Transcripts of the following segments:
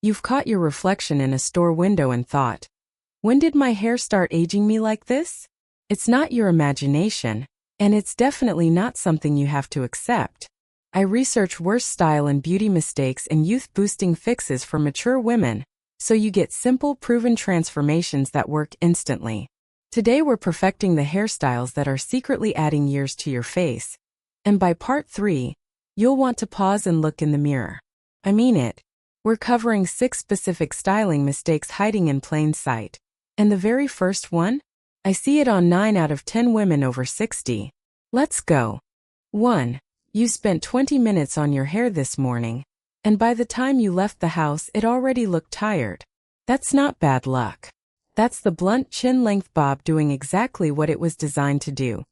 You've caught your reflection in a store window and thought, when did my hair start aging me like this? It's not your imagination, and it's definitely not something you have to accept. I research worst style and beauty mistakes and youth-boosting fixes for mature women, so you get simple, proven transformations that work instantly. Today we're perfecting the hairstyles that are secretly adding years to your face. And by part 3, you'll want to pause and look in the mirror. I mean it. We're covering 6 specific styling mistakes hiding in plain sight. And the very first one? I see it on 9 out of 10 women over 60. Let's go. 1. You spent 20 minutes on your hair this morning, and by the time you left the house it already looked tired. That's not bad luck. That's the blunt chin-length bob doing exactly what it was designed to do.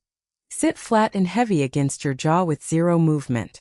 Sit flat and heavy against your jaw with zero movement.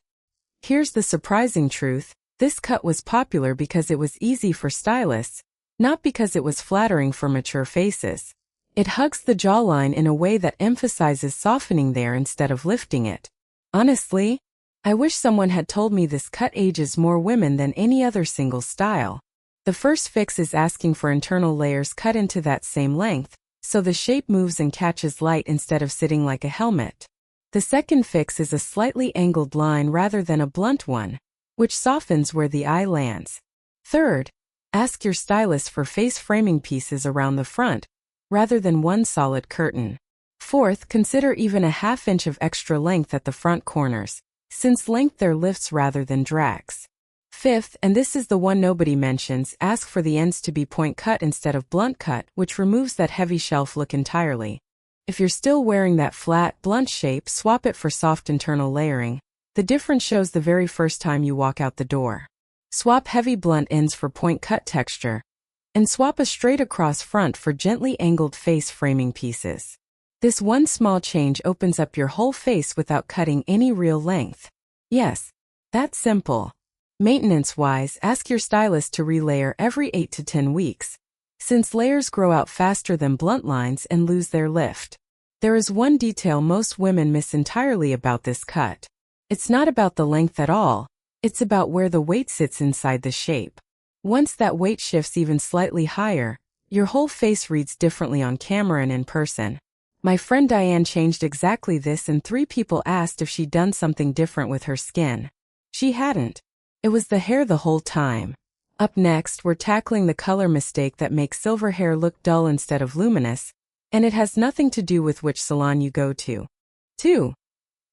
Here's the surprising truth. This cut was popular because it was easy for stylists, not because it was flattering for mature faces. It hugs the jawline in a way that emphasizes softening there instead of lifting it. Honestly, I wish someone had told me this cut ages more women than any other single style. The first fix is asking for internal layers cut into that same length, so the shape moves and catches light instead of sitting like a helmet. The second fix is a slightly angled line rather than a blunt one, which softens where the eye lands. Third, ask your stylist for face framing pieces around the front, rather than one solid curtain. Fourth, consider even a ½ inch of extra length at the front corners, since length there lifts rather than drags. Fifth, and this is the one nobody mentions, ask for the ends to be point cut instead of blunt cut, which removes that heavy shelf look entirely. If you're still wearing that flat, blunt shape, swap it for soft internal layering. The difference shows the very first time you walk out the door. Swap heavy blunt ends for point cut texture, and swap a straight across front for gently angled face framing pieces. This one small change opens up your whole face without cutting any real length. Yes, that's simple. Maintenance-wise, ask your stylist to relayer every 8 to 10 weeks, since layers grow out faster than blunt lines and lose their lift. There is one detail most women miss entirely about this cut. It's not about the length at all, it's about where the weight sits inside the shape. Once that weight shifts even slightly higher, your whole face reads differently on camera and in person. My friend Diane changed exactly this and 3 people asked if she'd done something different with her skin. She hadn't. It was the hair the whole time. Up next, we're tackling the color mistake that makes silver hair look dull instead of luminous, and it has nothing to do with which salon you go to. 2.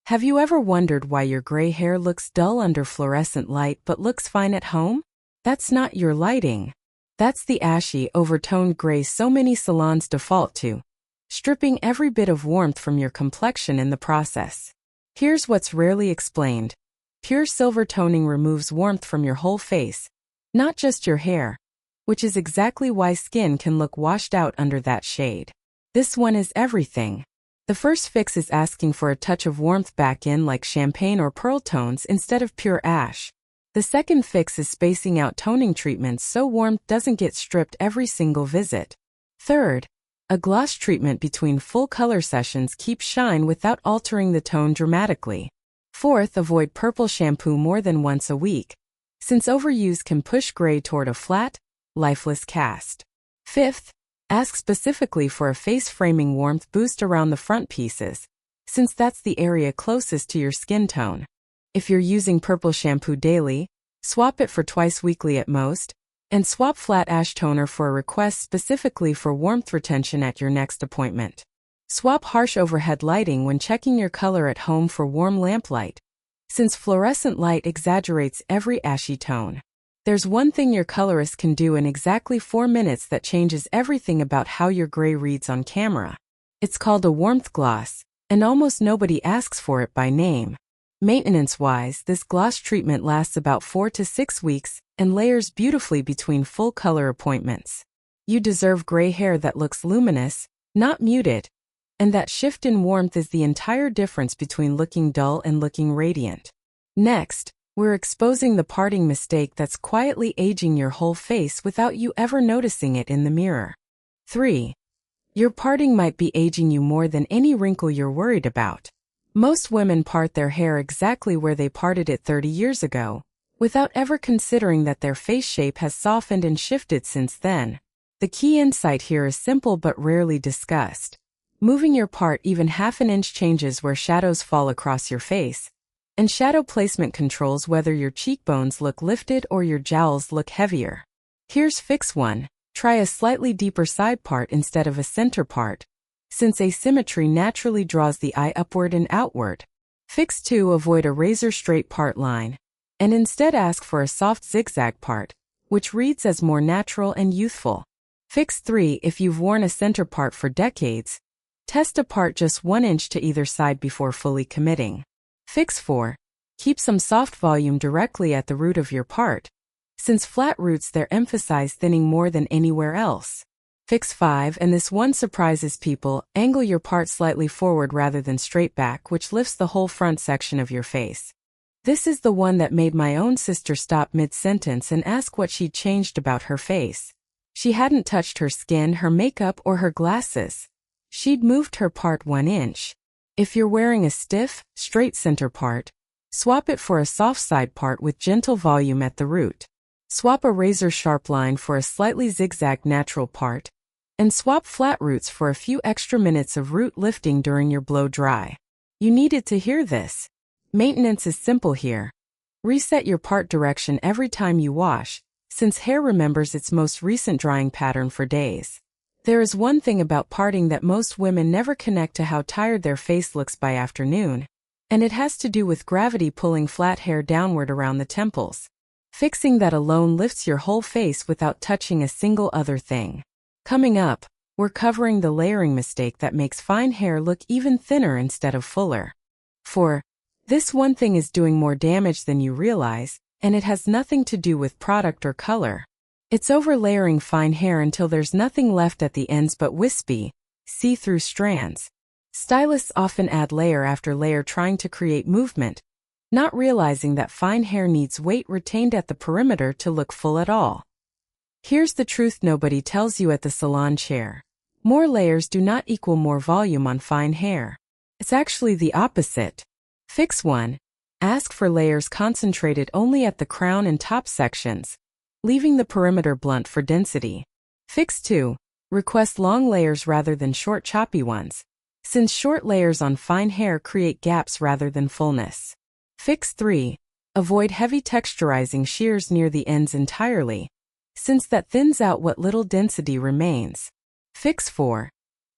Have you ever wondered why your gray hair looks dull under fluorescent light but looks fine at home? That's not your lighting. That's the ashy, overtoned gray so many salons default to, stripping every bit of warmth from your complexion in the process. Here's what's rarely explained. Pure silver toning removes warmth from your whole face, not just your hair, which is exactly why skin can look washed out under that shade. This one is everything. The first fix is asking for a touch of warmth back in like champagne or pearl tones instead of pure ash. The second fix is spacing out toning treatments so warmth doesn't get stripped every single visit. Third, a gloss treatment between full color sessions keeps shine without altering the tone dramatically. Fourth, avoid purple shampoo more than once a week, since overuse can push gray toward a flat, lifeless cast. Fifth, ask specifically for a face framing warmth boost around the front pieces, since that's the area closest to your skin tone. If you're using purple shampoo daily, swap it for twice weekly at most, and swap flat ash toner for a request specifically for warmth retention at your next appointment. Swap harsh overhead lighting when checking your color at home for warm lamplight, since fluorescent light exaggerates every ashy tone. There's one thing your colorist can do in exactly 4 minutes that changes everything about how your gray reads on camera. It's called a warmth gloss, and almost nobody asks for it by name. Maintenance-wise, this gloss treatment lasts about 4 to 6 weeks and layers beautifully between full color appointments. You deserve gray hair that looks luminous, not muted, and that shift in warmth is the entire difference between looking dull and looking radiant. Next, we're exposing the parting mistake that's quietly aging your whole face without you ever noticing it in the mirror. 3. Your parting might be aging you more than any wrinkle you're worried about. Most women part their hair exactly where they parted it 30 years ago, without ever considering that their face shape has softened and shifted since then. The key insight here is simple but rarely discussed. Moving your part even half an inch changes where shadows fall across your face, and shadow placement controls whether your cheekbones look lifted or your jowls look heavier. Here's fix 1. Try a slightly deeper side part instead of a center part, since asymmetry naturally draws the eye upward and outward. Fix 2. Avoid a razor-straight part line, and instead ask for a soft zigzag part, which reads as more natural and youthful. Fix 3. If you've worn a center part for decades, test a part just 1 inch to either side before fully committing. Fix 4. Keep some soft volume directly at the root of your part, since flat roots there emphasize thinning more than anywhere else. Fix 5, and this one surprises people, angle your part slightly forward rather than straight back, which lifts the whole front section of your face. This is the one that made my own sister stop mid-sentence and ask what she'd changed about her face. She hadn't touched her skin, her makeup, or her glasses. She'd moved her part 1 inch. If you're wearing a stiff, straight center part, swap it for a soft side part with gentle volume at the root. Swap a razor-sharp line for a slightly zigzag natural part, and swap flat roots for a few extra minutes of root lifting during your blow-dry. You needed to hear this. Maintenance is simple here. Reset your part direction every time you wash, since hair remembers its most recent drying pattern for days. There is one thing about parting that most women never connect to: how tired their face looks by afternoon, and it has to do with gravity pulling flat hair downward around the temples. Fixing that alone lifts your whole face without touching a single other thing. Coming up, we're covering the layering mistake that makes fine hair look even thinner instead of fuller. For this one thing is doing more damage than you realize, and it has nothing to do with product or color. It's overlayering fine hair until there's nothing left at the ends but wispy, see-through strands. Stylists often add layer after layer trying to create movement, not realizing that fine hair needs weight retained at the perimeter to look full at all. Here's the truth nobody tells you at the salon chair. More layers do not equal more volume on fine hair. It's actually the opposite. Fix 1. Ask for layers concentrated only at the crown and top sections, leaving the perimeter blunt for density. Fix 2. Request long layers rather than short choppy ones, since short layers on fine hair create gaps rather than fullness. Fix 3. Avoid heavy texturizing shears near the ends entirely, since that thins out what little density remains. Fix 4.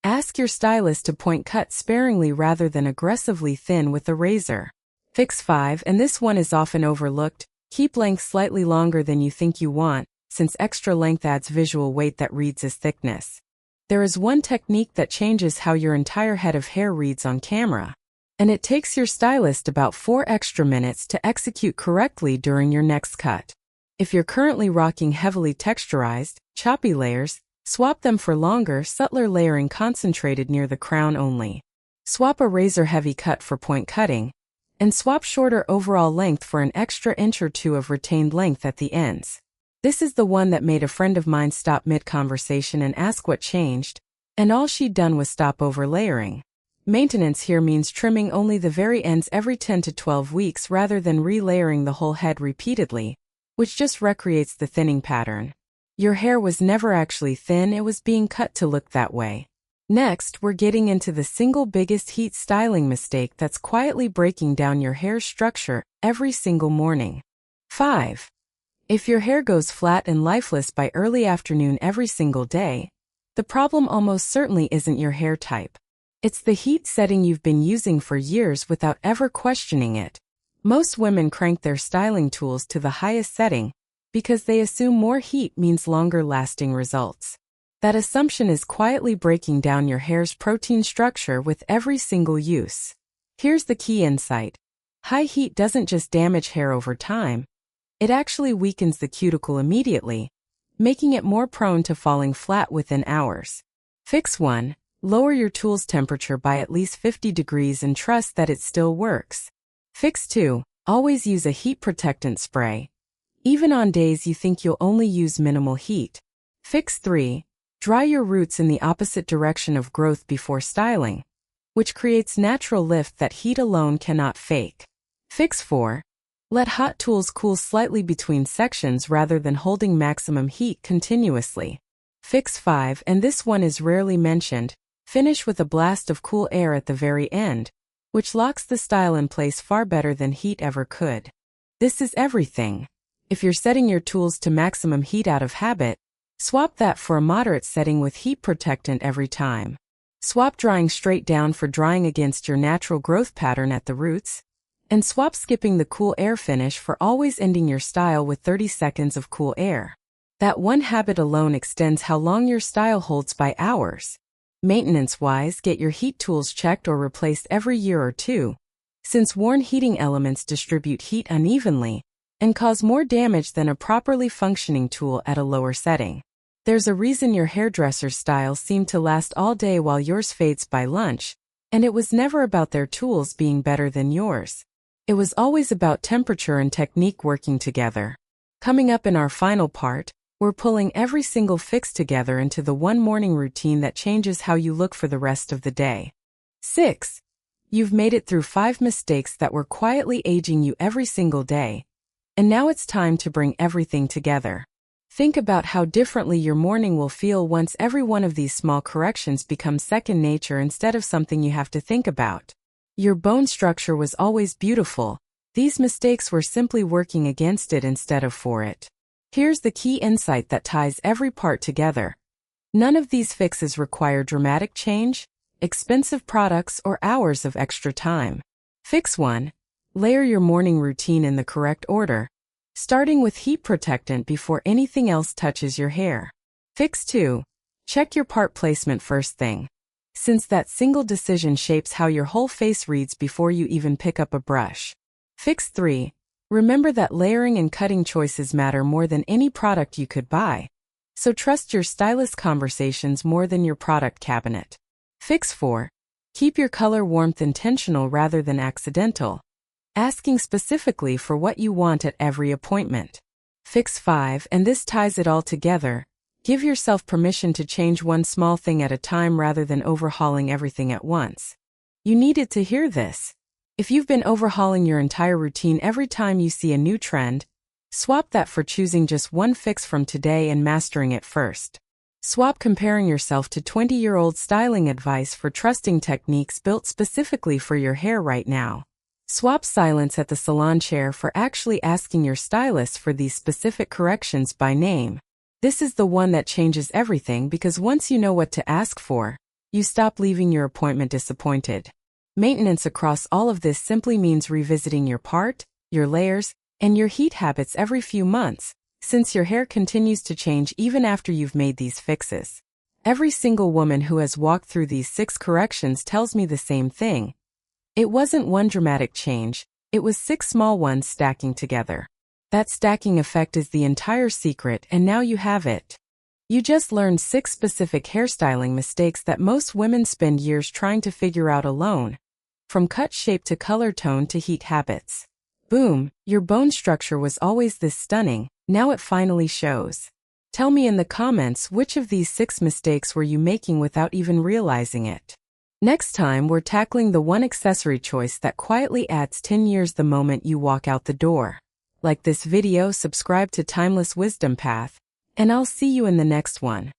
Ask your stylist to point cut sparingly rather than aggressively thin with a razor. Fix 5, and this one is often overlooked: keep length slightly longer than you think you want, since extra length adds visual weight that reads as thickness. There is one technique that changes how your entire head of hair reads on camera, and it takes your stylist about 4 extra minutes to execute correctly during your next cut. If you're currently rocking heavily texturized, choppy layers, swap them for longer, subtler layering concentrated near the crown only. Swap a razor-heavy cut for point cutting, and swap shorter overall length for an extra inch or 2 of retained length at the ends. This is the one that made a friend of mine stop mid-conversation and ask what changed, and all she'd done was stop overlayering. Maintenance here means trimming only the very ends every 10 to 12 weeks rather than relayering the whole head repeatedly, which just recreates the thinning pattern. Your hair was never actually thin, it was being cut to look that way. Next, we're getting into the single biggest heat styling mistake that's quietly breaking down your hair structure every single morning. 5. If your hair goes flat and lifeless by early afternoon every single day, the problem almost certainly isn't your hair type. It's the heat setting you've been using for years without ever questioning it. Most women crank their styling tools to the highest setting because they assume more heat means longer-lasting results. That assumption is quietly breaking down your hair's protein structure with every single use. Here's the key insight. High heat doesn't just damage hair over time, it actually weakens the cuticle immediately, making it more prone to falling flat within hours. Fix 1. Lower your tool's temperature by at least 50 degrees and trust that it still works. Fix 2. Always use a heat protectant spray, even on days you think you'll only use minimal heat. Fix 3. Dry your roots in the opposite direction of growth before styling, which creates natural lift that heat alone cannot fake. Fix 4. Let hot tools cool slightly between sections rather than holding maximum heat continuously. Fix 5, and this one is rarely mentioned. Finish with a blast of cool air at the very end, which locks the style in place far better than heat ever could. This is everything. If you're setting your tools to maximum heat out of habit, swap that for a moderate setting with heat protectant every time. Swap drying straight down for drying against your natural growth pattern at the roots, and swap skipping the cool air finish for always ending your style with 30 seconds of cool air. That one habit alone extends how long your style holds by hours. Maintenance-wise, get your heat tools checked or replaced every year or two, since worn heating elements distribute heat unevenly and cause more damage than a properly functioning tool at a lower setting. There's a reason your hairdresser's styles seem to last all day while yours fades by lunch, and it was never about their tools being better than yours. It was always about temperature and technique working together. Coming up in our final part, we're pulling every single fix together into the one morning routine that changes how you look for the rest of the day. 6. You've made it through 5 mistakes that were quietly aging you every single day. And now it's time to bring everything together. Think about how differently your morning will feel once every one of these small corrections becomes second nature instead of something you have to think about. Your bone structure was always beautiful. These mistakes were simply working against it instead of for it. Here's the key insight that ties every part together. None of these fixes require dramatic change, expensive products, or hours of extra time. Fix 1. Layer your morning routine in the correct order, starting with heat protectant before anything else touches your hair. Fix 2. Check your part placement first thing, since that single decision shapes how your whole face reads before you even pick up a brush. Fix 3. Remember that layering and cutting choices matter more than any product you could buy, so trust your stylist conversations more than your product cabinet. Fix 4. Keep your color warmth intentional rather than accidental, asking specifically for what you want at every appointment. Fix 5, and this ties it all together. Give yourself permission to change one small thing at a time rather than overhauling everything at once. You needed to hear this. If you've been overhauling your entire routine every time you see a new trend, swap that for choosing just one fix from today and mastering it first. Swap comparing yourself to 20-year-old styling advice for trusting techniques built specifically for your hair right now. Swap silence at the salon chair for actually asking your stylist for these specific corrections by name. This is the one that changes everything, because once you know what to ask for, you stop leaving your appointment disappointed. Maintenance across all of this simply means revisiting your part, your layers, and your heat habits every few months, since your hair continues to change even after you've made these fixes. Every single woman who has walked through these 6 corrections tells me the same thing. It wasn't one dramatic change, it was 6 small ones stacking together. That stacking effect is the entire secret, and now you have it. You just learned 6 specific hairstyling mistakes that most women spend years trying to figure out alone, from cut shape to color tone to heat habits. Boom, your bone structure was always this stunning, now it finally shows. Tell me in the comments which of these 6 mistakes were you making without even realizing it. Next time, we're tackling the one accessory choice that quietly adds 10 years the moment you walk out the door. Like this video, subscribe to Timeless Wisdom Path, and I'll see you in the next one.